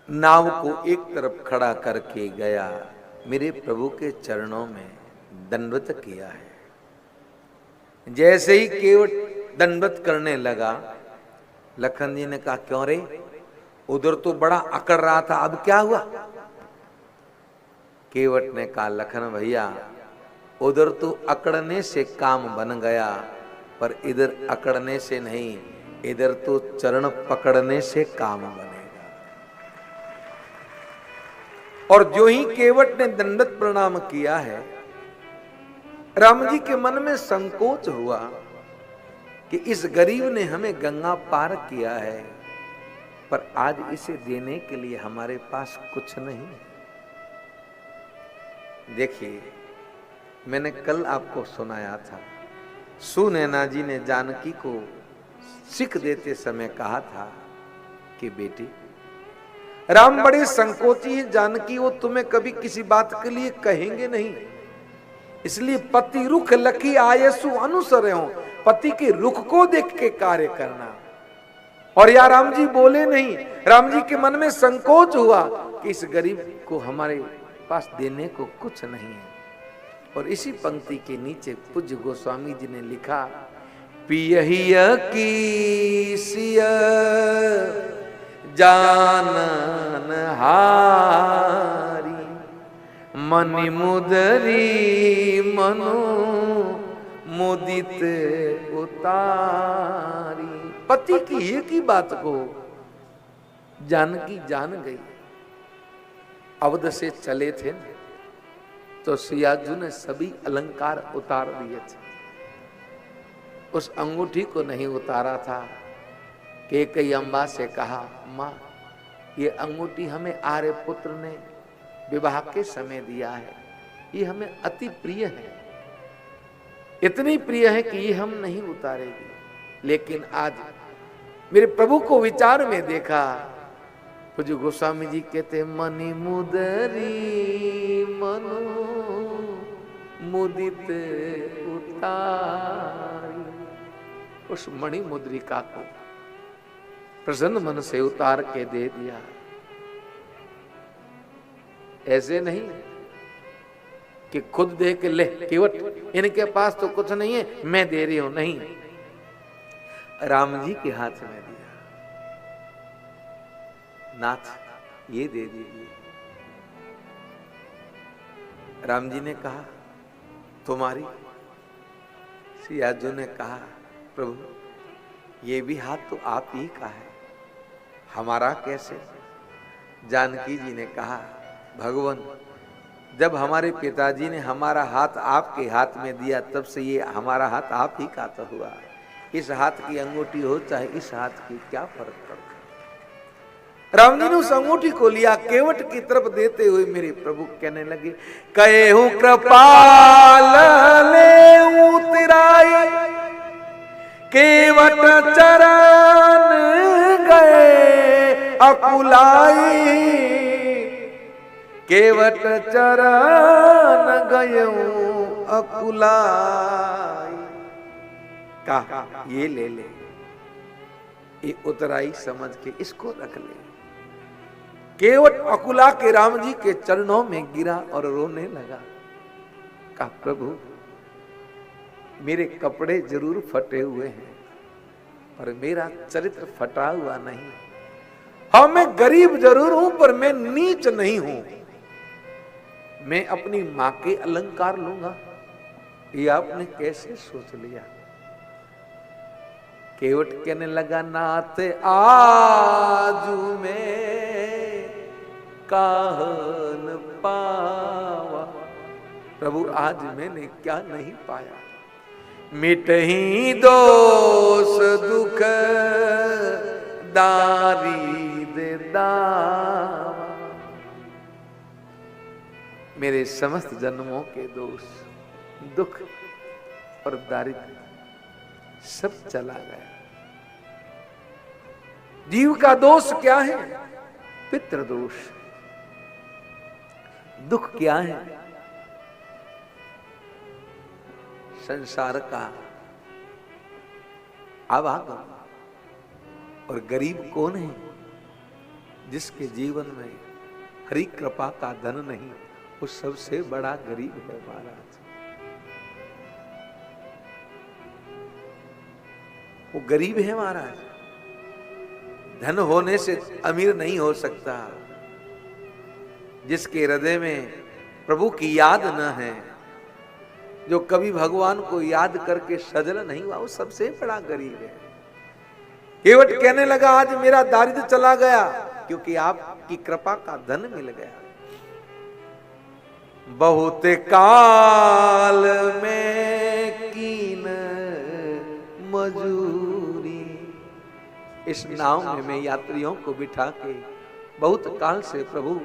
नाव को एक तरफ खड़ा करके गया, मेरे प्रभु के चरणों में दंडवत किया है। जैसे ही केवट दंडवत करने लगा, लखन जी ने कहा क्यों रे, उधर तो बड़ा अकड़ रहा था, अब क्या हुआ? केवट ने कहा लखन भैया, उधर तो अकड़ने से काम बन गया, पर इधर अकड़ने से नहीं, इधर तो चरण पकड़ने से काम बनेगा। और जो ही केवट ने दंडवत प्रणाम किया है, राम जी के मन में संकोच हुआ कि इस गरीब ने हमें गंगा पार किया है, पर आज इसे देने के लिए हमारे पास कुछ नहीं। देखिए, मैंने कल आपको सुनाया था, सुनैना जी ने जानकी को सिख देते समय कहा था कि बेटी, राम बड़े संकोची है, जानकी वो तुम्हें कभी किसी बात के लिए कहेंगे नहीं, इसलिए पति रुख लखी आयसु अनुसरे हो, पति के रुख को देख के कार्य करना। और या राम जी बोले नहीं, राम जी के मन में संकोच हुआ कि इस गरीब को हमारे पास देने को कुछ नहीं है। और इसी पंक्ति के नीचे पूज्य गोस्वामी जी ने लिखा, पियहिया की सिया जानन हारी, मनि मुदरी मनु मुदित उतारी। पति की एक ही बात को जानकी जान गई। अवध से चले थे तो सियाजू ने सभी अलंकार उतार दिए थे, उस अंगूठी को नहीं उतारा था। कैकेयी अम्बा से कहा, माँ ये अंगूठी हमें आर्यपुत्र ने विवाह के समय दिया है, ये हमें अति प्रिय है, इतनी प्रिय है कि ये हम नहीं उतारेगी। लेकिन आज मेरे प्रभु को विचार में देखा, पूज्य गोस्वामी जी कहते, मनि मुदरी मनु मुदित उतारी। उस मणि मुद्रिका को प्रसन्न मन से उतार के दे दिया। ऐसे नहीं कि खुद दे के ले, केवट इनके पास तो कुछ नहीं है, मैं दे रही हूं, नहीं, राम जी के हाथ में दिया। नाथ ये दे दीजिए। राम जी ने कहा तुम्हारी? सियाजू ने कहा, प्रभु ये भी हाथ तो आप ही का है, हमारा कैसे? जानकी जी ने कहा, भगवान जब हमारे पिताजी ने हमारा हाथ आपके हाथ में दिया, तब से ये हमारा हाथ आप ही का तो हुआ। इस हाथ की अंगूठी हो चाहे इस हाथ की, क्या फर्क पड़ता? राम जी ने उस अंगूठी को लिया, केवट की तरफ देते हुए मेरे प्रभु कहने लगे, कहेहु कृपाल ले उतराई, केवट चरण गए अकुलाई, केवट चरण गए अकुलाई। कहा ये ले ले, ये उतराई समझ के इसको रख ले। केवट अकुला के राम जी के चरणों में गिरा और रोने लगा। कहा प्रभु मेरे कपड़े जरूर फटे हुए हैं, पर मेरा चरित्र फटा हुआ नहीं। हाँ मैं गरीब जरूर हूं, पर मैं नीच नहीं हूं। मैं अपनी मां के अलंकार लूंगा, ये आपने कैसे सोच लिया? केवट कहने लगा, नाथ आजू में काहन पावा। प्रभु आज मैंने क्या नहीं पाया, मिटही दोष दुख दारिद दावा। मेरे समस्त जन्मों के दोष, दुख और दारिद्र सब चला गया। जीव का दोष क्या है? पितृदोष। दुख क्या है? संसार का आवागम। और गरीब कौन है? जिसके जीवन में हरि कृपा का धन नहीं, वो सबसे बड़ा गरीब है महाराज। वो गरीब है महाराज। धन होने से अमीर नहीं हो सकता। जिसके हृदय में प्रभु की याद न है, जो कभी भगवान को याद करके सजल नहीं हुआ, वो सबसे बड़ा गरीब है। केवट कहने लगा आज मेरा दारिद्र्य चला गया क्योंकि आपकी कृपा का धन मिल गया। बहुत काल में कीन मजूरी। इस नाव में मैं यात्रियों को बिठा के बहुत काल से प्रभु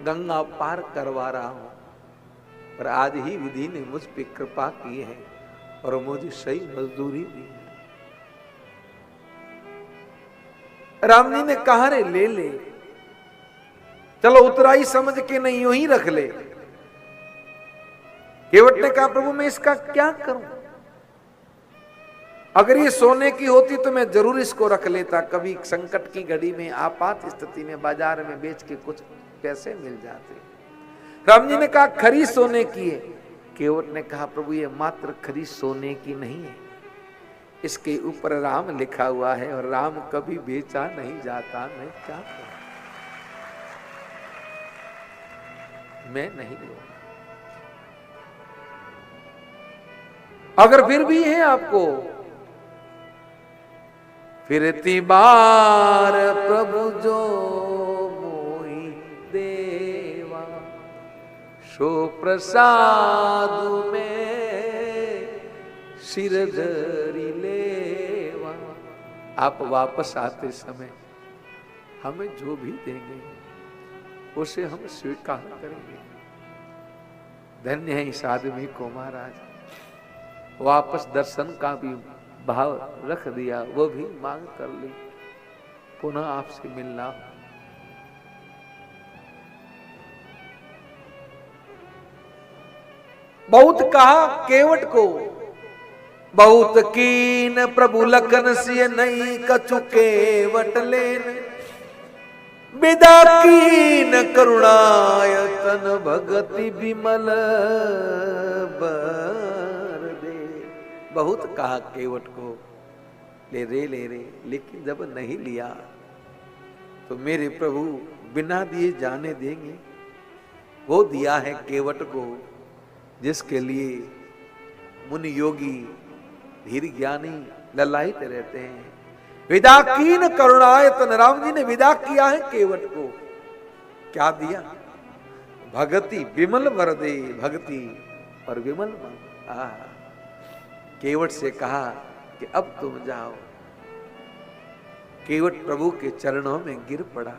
गंगा पार करवा रहा हूं, पर आज ही विधि ने मुझ पे कृपा की है और मुझे सही मजदूरी दी है। राम जी ने कहा रे ले ले, चलो उतराई समझ के नहीं यूं ही रख ले। केवट ने कहा प्रभु मैं इसका क्या करूं? अगर ये सोने की होती तो मैं जरूर इसको रख लेता, कभी संकट की घड़ी में आपात स्थिति में बाजार में बेच के कुछ पैसे मिल जाते। राम जी ने कहा खरी सोने की है। केवट ने कहा प्रभु ये मात्र खरी सोने की नहीं है, इसके ऊपर राम लिखा हुआ है और राम कभी बेचा नहीं जाता। मैं क्या करूं? मैं नहीं लूंगा। अगर फिर भी है आपको, फिरती बार प्रभु जो मोहि देवा, सो प्रसाद में सिर धरी लेवा। आप वापस आते समय हमें जो भी देंगे उसे हम स्वीकार करेंगे। धन्य है इस आदमी को महाराज, वापस दर्शन का भी भाव रख दिया, वो भी मांग कर ली, पुनः आपसे मिलना। बहुत कहा केवट को, बहुत कीन प्रभु लखन सिय नहीं कछु केवट लेन। विदा कीन करुणायतन भगति विमल बर दे। बहुत कहा केवट को ले रे, लेकिन जब नहीं लिया तो मेरे प्रभु बिना दिए जाने देंगे। वो दिया है केवट को जिसके लिए मुनि योगी धीर ज्ञानी ललायित रहते हैं। विदा कीन करुणायतन, राम जी ने विदा किया है केवट को। क्या दिया? भगति विमल वर दे, भक्ति और विमल मन। केवट से कहा कि अब तुम जाओ। केवट प्रभु के चरणों में गिर पड़ा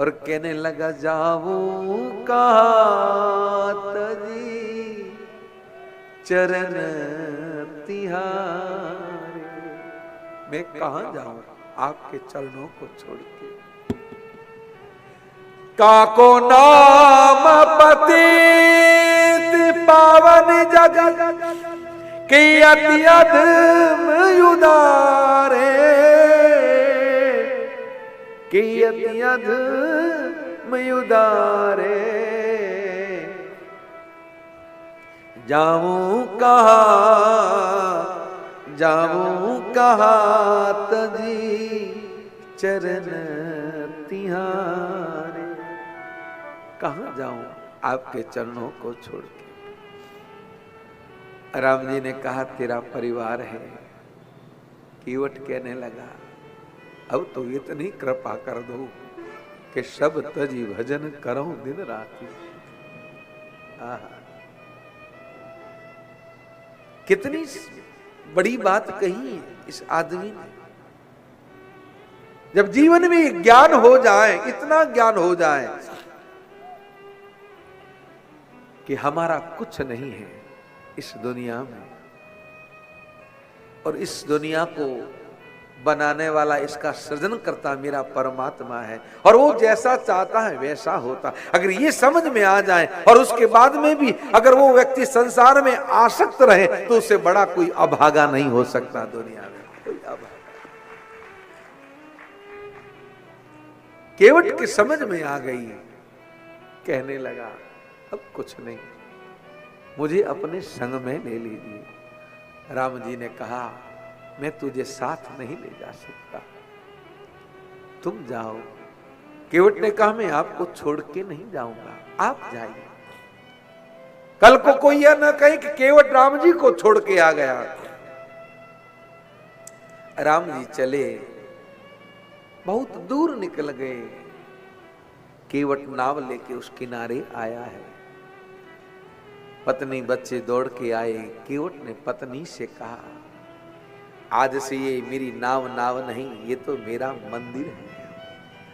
और कहने लगा जाऊं कहाँ तजी चरण तिहारे। मैं कहां जाऊं आपके चरणों को छोड़ के। काको नाम पतित पावन जग की अति अधम उदारे, की अति अधम उदारे। जाऊं कहाँ तजी चरण तिहारे। कहां जाऊं आपके चरणों को छोड़ के। राम जी ने कहा तेरा परिवार है। केवट कहने लगा अब तो इतनी कृपा कर दो कि सब तजी भजन करो दिन राति। कितनी बड़ी बात कही है इस आदमी ने। जब जीवन में ज्ञान हो जाए, इतना ज्ञान हो जाए कि हमारा कुछ नहीं है इस दुनिया में, और इस दुनिया को बनाने वाला, इसका सृजन करता मेरा परमात्मा है, और वो जैसा चाहता है वैसा होता। अगर ये समझ में आ जाए और उसके बाद में भी अगर वो व्यक्ति संसार में आसक्त रहे तो उससे बड़ा कोई अभागा नहीं हो सकता दुनिया में। कोई अभागा। केवट की समझ में आ गई, कहने लगा अब कुछ नहीं, मुझे अपने संग में ले लीजिए। राम जी ने कहा मैं तुझे साथ नहीं ले जा सकता, तुम जाओ। केवट ने कहा मैं आपको छोड़ के नहीं जाऊंगा, आप जाइए। कल को कोई यह न कहे कि केवट राम जी को छोड़ के आ गया। राम जी चले, बहुत दूर निकल गए। केवट नाव लेके उस किनारे आया है। पत्नी बच्चे दौड़ के आए। केवट ने पत्नी से कहा आज से ये मेरी नाव नहीं, ये तो मेरा मंदिर है,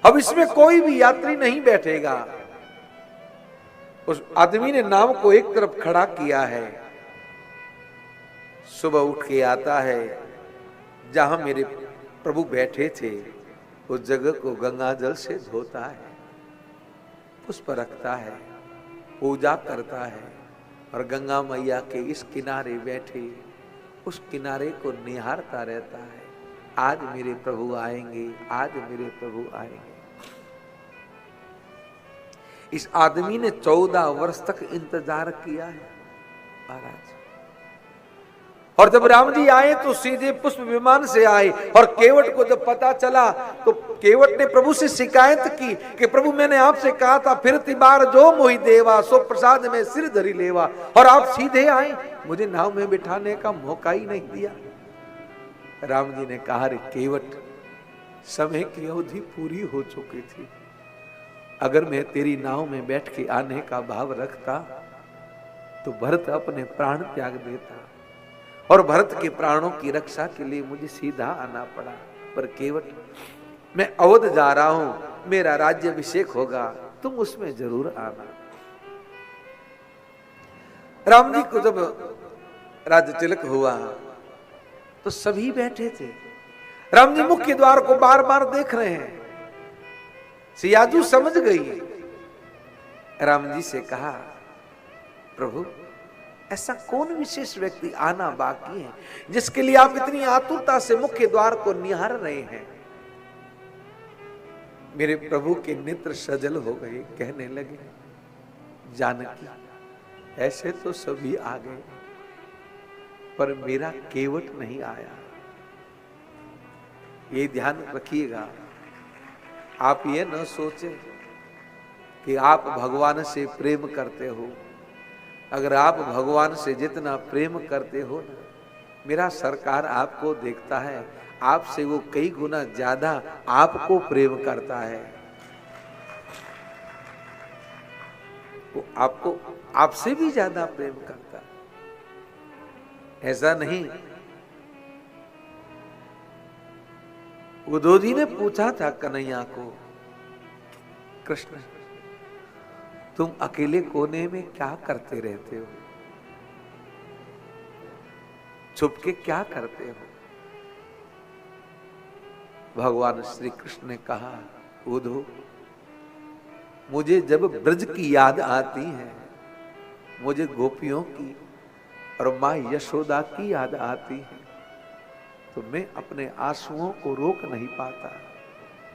अब इसमें कोई भी यात्री नहीं बैठेगा। उस आदमी ने नाव को एक तरफ खड़ा किया है। सुबह उठ के आता है, जहां मेरे प्रभु बैठे थे उस जगह को गंगा जल से धोता है, पुष्प रखता है, पूजा करता है और गंगा मैया के इस किनारे बैठे उस किनारे को निहारता रहता है। आज मेरे प्रभु आएंगे, आज मेरे प्रभु आएंगे। इस आदमी ने 14 वर्ष तक इंतजार किया है महाराज। और जब राम जी आए तो सीधे पुष्प विमान से आए। और केवट को जब पता चला तो केवट ने प्रभु से शिकायत की कि प्रभु मैंने आपसे कहा था फिरती बार जो मोहि देवा, सो प्रसाद में सिर धरी लेवा, और आप सीधे आए, मुझे नाव में बिठाने का मौका ही नहीं दिया। राम जी ने कहा रे केवट, समय की अवधि पूरी हो चुकी थी, अगर मैं तेरी नाव में बैठ के आने का भाव रखता तो भरत अपने प्राण त्याग देता, और भरत के प्राणों की रक्षा के लिए मुझे सीधा आना पड़ा। पर केवट, मैं अवध जा रहा हूं, मेरा राज्य अभिषेक होगा, तुम उसमें जरूर आना। राम जी को जब राज्य तिलक हुआ तो सभी बैठे थे। राम जी मुख्य द्वार को बार बार देख रहे हैं। सियाजू समझ गई। राम जी से कहा प्रभु, ऐसा कौन विशेष व्यक्ति आना बाकी है जिसके लिए आप इतनी आतुरता से मुख्य द्वार को निहार रहे हैं? मेरे प्रभु के नेत्र सजल हो गए, कहने लगे जानकी, ऐसे तो सभी आ गए पर मेरा केवट नहीं आया। ये ध्यान रखिएगा, आप ये न सोचे कि आप भगवान से प्रेम करते हो। अगर आप भगवान से जितना प्रेम करते हो ना, मेरा सरकार आपको देखता है, आपसे वो कई गुना ज्यादा आपको प्रेम करता है। वो आपको आपसे भी ज्यादा प्रेम करता है। ऐसा नहीं, उद्धव जी ने पूछा था कन्हैया को, कृष्ण तुम अकेले कोने में क्या करते रहते हो, छुप के क्या करते हो? भगवान श्री कृष्ण ने कहा उद्धव, मुझे जब ब्रज की याद आती है, मुझे गोपियों की और मां यशोदा की याद आती है, तो मैं अपने आंसुओं को रोक नहीं पाता।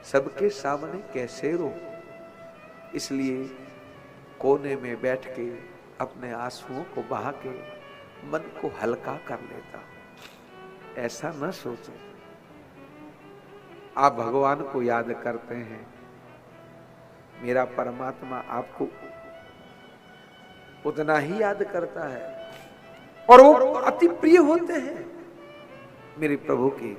सबके सामने कैसे रोक, इसलिए कोने में बैठ के अपने आंसुओं को बहा के मन को हल्का कर लेता। ऐसा न सोचो, आप भगवान को याद करते हैं, मेरा परमात्मा आपको उतना ही याद करता है, और वो अति प्रिय होते हैं मेरे प्रभु के।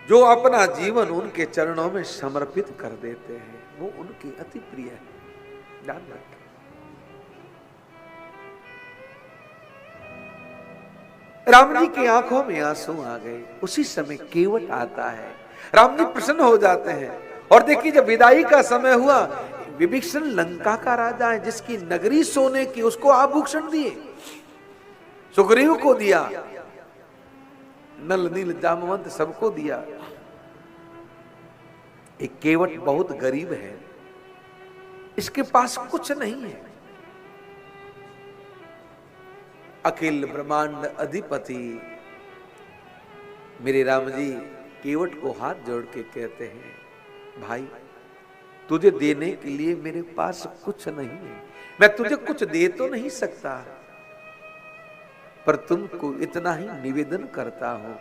जो अपना जीवन उनके चरणों में समर्पित कर देते हैं, वो उनकी अति प्रिय है। ध्यान रखें। राम जी की आंखों में आंसू आ गए। उसी समय केवट आता है। राम जी प्रसन्न हो जाते हैं। और देखिए, जब विदाई का समय हुआ, विभीषण लंका का राजा है, जिसकी नगरी सोने की, उसको आभूषण दिए, सुग्रीव को दिया, नल नील जामवंत सबको दिया। एक केवट बहुत गरीब है, इसके पास कुछ नहीं है। अखिल ब्रह्मांड अधिपति मेरे राम जी केवट को हाथ जोड़ के कहते हैं, भाई तुझे देने के लिए मेरे पास कुछ नहीं है, मैं तुझे कुछ दे तो नहीं सकता, पर तुमको इतना ही निवेदन करता हूं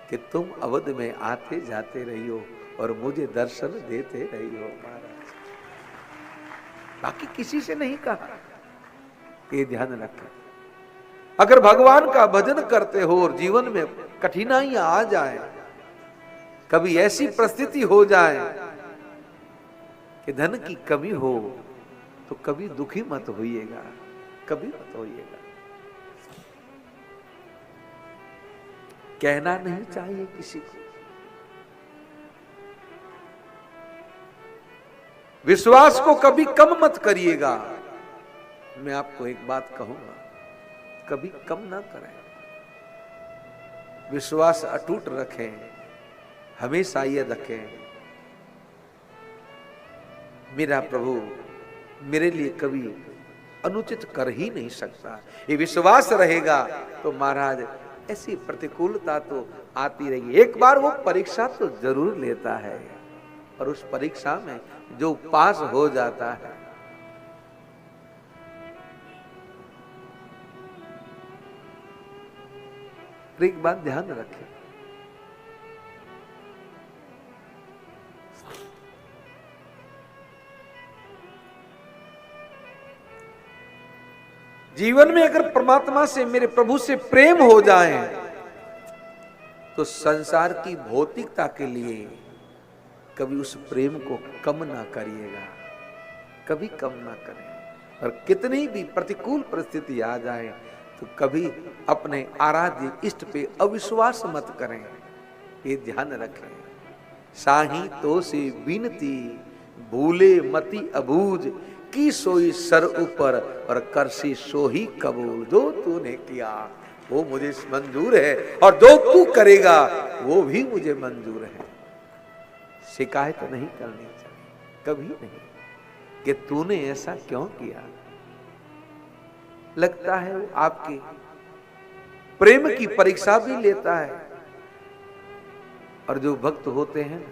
कि तुम अवध में आते जाते रही हो और मुझे दर्शन देते रही हो महाराज। बाकी किसी से नहीं कहा। ये ध्यान रखें, अगर भगवान का भजन करते हो और जीवन में कठिनाइयां आ जाए, कभी ऐसी परिस्थिति हो जाए कि धन की कमी हो, तो कभी दुखी मत होइएगा, कभी मत होइएगा। कहना नहीं चाहिए किसी को। विश्वास को कभी कम मत करिएगा। मैं आपको एक बात कहूंगा, कभी कम ना करें, विश्वास अटूट रखें, हमेशा ये रखें, मेरा प्रभु मेरे लिए कभी अनुचित कर ही नहीं सकता। ये विश्वास रहेगा तो महाराज ऐसी प्रतिकूलता तो आती रहेगी। एक बार वो परीक्षा तो जरूर लेता है, और उस परीक्षा में जो पास हो जाता है, एक बात ध्यान रखें, जीवन में अगर परमात्मा से, मेरे प्रभु से प्रेम हो जाए, तो संसार की भौतिकता के लिए कभी उस प्रेम को कम ना करिएगा, कभी कम ना करें। और कितनी भी प्रतिकूल परिस्थिति आ जाए तो कभी अपने आराध्य इष्ट पे अविश्वास मत करें, ये ध्यान रखें। साही तो से विनती भूले मति अबूझ, की सोई सर ऊपर और करसी सोही कबूल। जो तूने किया वो मुझे मंजूर है, और जो तू करेगा वो भी मुझे मंजूर है। शिकायत नहीं करनी चाहिए, कभी नहीं, कि तूने ऐसा क्यों किया। लगता है वो आपके प्रेम की परीक्षा भी लेता है, और जो भक्त होते हैं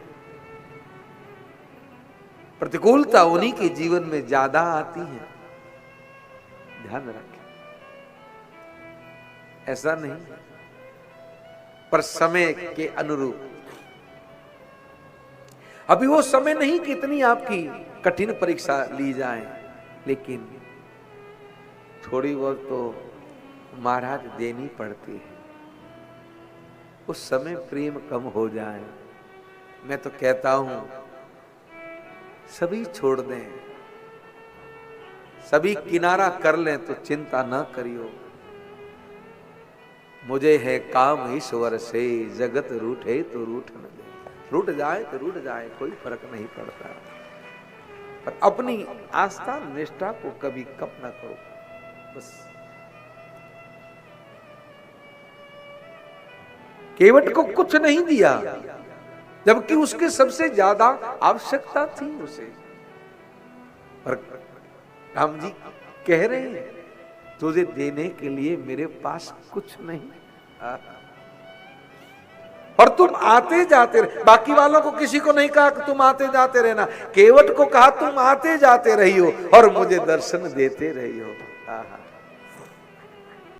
प्रतिकूलता उन्हीं के जीवन में ज्यादा आती है। ध्यान रखें, ऐसा नहीं, पर समय के अनुरूप। अभी वो समय नहीं कि इतनी आपकी कठिन परीक्षा ली जाए, लेकिन थोड़ी बहुत तो महाराज देनी पड़ती है। उस समय प्रेम कम हो जाए, मैं तो कहता हूं सभी छोड़ दें, सभी किनारा कर लें, तो चिंता ना करियो। मुझे है काम ईश्वर से, जगत रूठे तो रूठ न दे। रूठ जाए तो रूठ जाए, कोई फर्क नहीं पड़ता, पर अपनी आस्था निष्ठा को कभी कम ना करो। बस केवट को कुछ नहीं दिया, जबकि उसके सबसे ज्यादा आवश्यकता थी उसे। पर राम जी कह रहे हैं, तुझे देने के लिए मेरे पास कुछ नहीं, और तुम आते जाते रहे। बाकी वालों को किसी को नहीं कहा कि तुम आते जाते रहना, केवट को कहा तुम आते जाते रही हो और मुझे दर्शन देते रही हो। आहा।